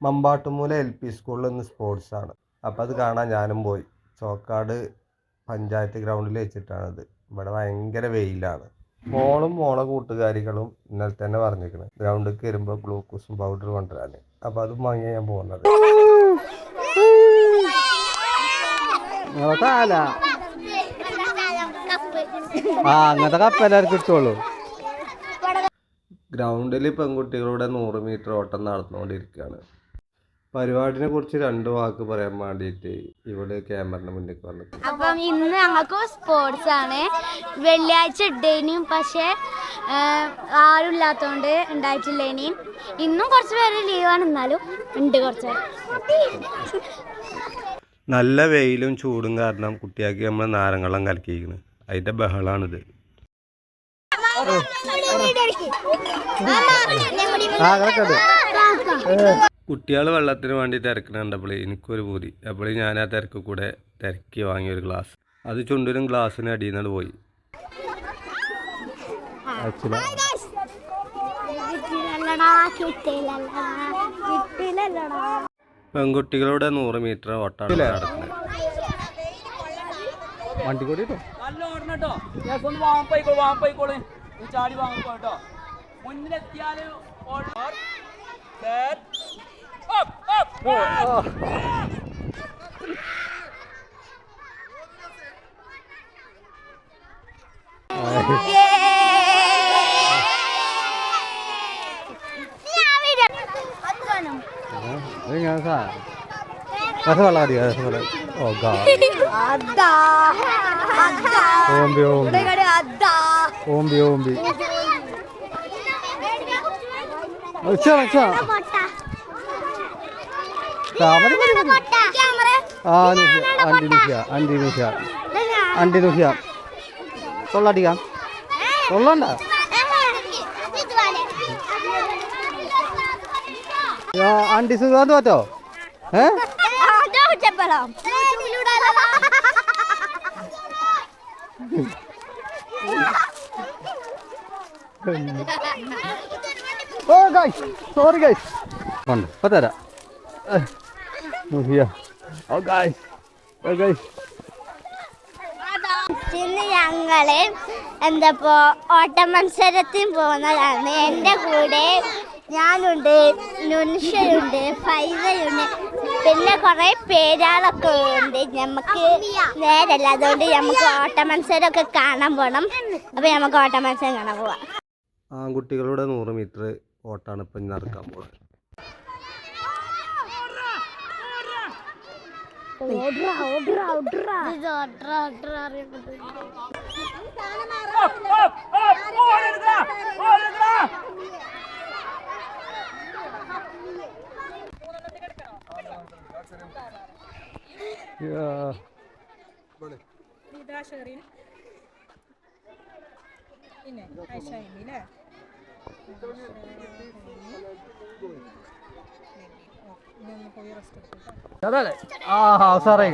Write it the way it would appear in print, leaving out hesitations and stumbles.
Mampattumoola LP സ്കൂളിൽ ഇന്ന് സ്പോർട്സാണ്. അപ്പോൾ അത് കാണാൻ ഞാനും പോയി. ചോക്കാട് പഞ്ചായത്ത് ഗ്രൗണ്ടിൽ വെച്ചിട്ടാണത്. ഇവിടെ ഭയങ്കര വെയിലാണ്. മോളും മോളെ കൂട്ടുകാരികളും ഇന്നലെ തന്നെ പറഞ്ഞിരിക്കണം ഗ്രൗണ്ടിൽ വരുമ്പോൾ ഗ്ലൂക്കോസും പൗഡർ കൊണ്ടുവരാൻ. അപ്പോൾ അതും വാങ്ങിയാണ് ഞാൻ പോകുന്നത്. അങ്ങനത്തെ കപ്പെല്ലാവർക്കും കിട്ടുള്ളൂ. ഗ്രൗണ്ടിൽ പെൺകുട്ടികളുടെ 100 മീറ്റർ ഓട്ടം നടന്നുകൊണ്ടിരിക്കുകയാണ്. പരിപാടിനെ കുറിച്ച് 2 വാക്ക് പറയാൻ വേണ്ടിയിട്ട് ഇവിടെ ക്യാമറയുടെ മുന്നിൽ വന്നു. അപ്പം ഇന്ന് ഞങ്ങൾക്ക് സ്പോർട്സ് ആണ്. വെള്ളിയാഴ്ച ഇടേനും പക്ഷെ ആരും ഇല്ലാത്തതുകൊണ്ട് ഉണ്ടായിട്ടില്ലേനി. ഇന്നും കുറച്ച് പേര് ലീവാണ്, എന്നാലും ഉണ്ട് കുറച്ച്. നല്ല വെയിലും ചൂടും കാരണം കുട്ടിയാക്കി നമ്മൾ നാരങ്ങളം കലക്കിയിരിക്കുന്നു. അതിൻ്റെ ബഹളാണിത്. കുട്ടികൾ വെള്ളത്തിന് വേണ്ടി തിരക്കണുണ്ടപ്പോൾ എനിക്കൊരു പൂതി. അപ്പോൾ ഞാൻ ആ തിരക്ക് കൂടെ തിരക്കി വാങ്ങിയൊരു ഗ്ലാസ്. അത് ചുണ്ടിനും ഗ്ലാസ്സിനും അടിയിൽ നിന്ന് പോയി. പെൺകുട്ടികളുടെ 100 മീറ്റർ ഓട്ടാണ് നടക്കുന്നത്. വണ്ടി കൂടിട്ടോ ചാടി വാങ്ങിക്കോട്ടോ. മുന്നിലെത്തിയാല് ഓമ്പി ഓമ്പി തൊള്ളടിക്കാം തൊള്ളണ്ട. ആൻറ്റി സുഖം തോറ്റോ? സോറി ഗൈസ് ഉണ്ട് ഇപ്പൊ തരാം. ഇന്ന് ഞങ്ങള് എന്താപ്പോ ഓട്ട മത്സരത്തിന് പോകുന്നതാണ്. എൻ്റെ കൂടെ ഞാനുണ്ട്, നുൻഷയുണ്ട്, ഫൈസയുണ്ട്, പിന്നെ കുറെ പേരാളൊക്കെ ഉണ്ട്. നമുക്ക് നേരല്ല, അതുകൊണ്ട് നമുക്ക് ഓട്ട മത്സരമൊക്കെ കാണാൻ പോകണം. അപ്പൊ നമുക്ക് ഓട്ട മത്സരം കാണാൻ പോവാം. ആൺകുട്ടികളുടെ 100 മീറ്റർ ഓട്ടാണ് ഇപ്പം നടക്കാൻ പോകുന്നത്. സാറേ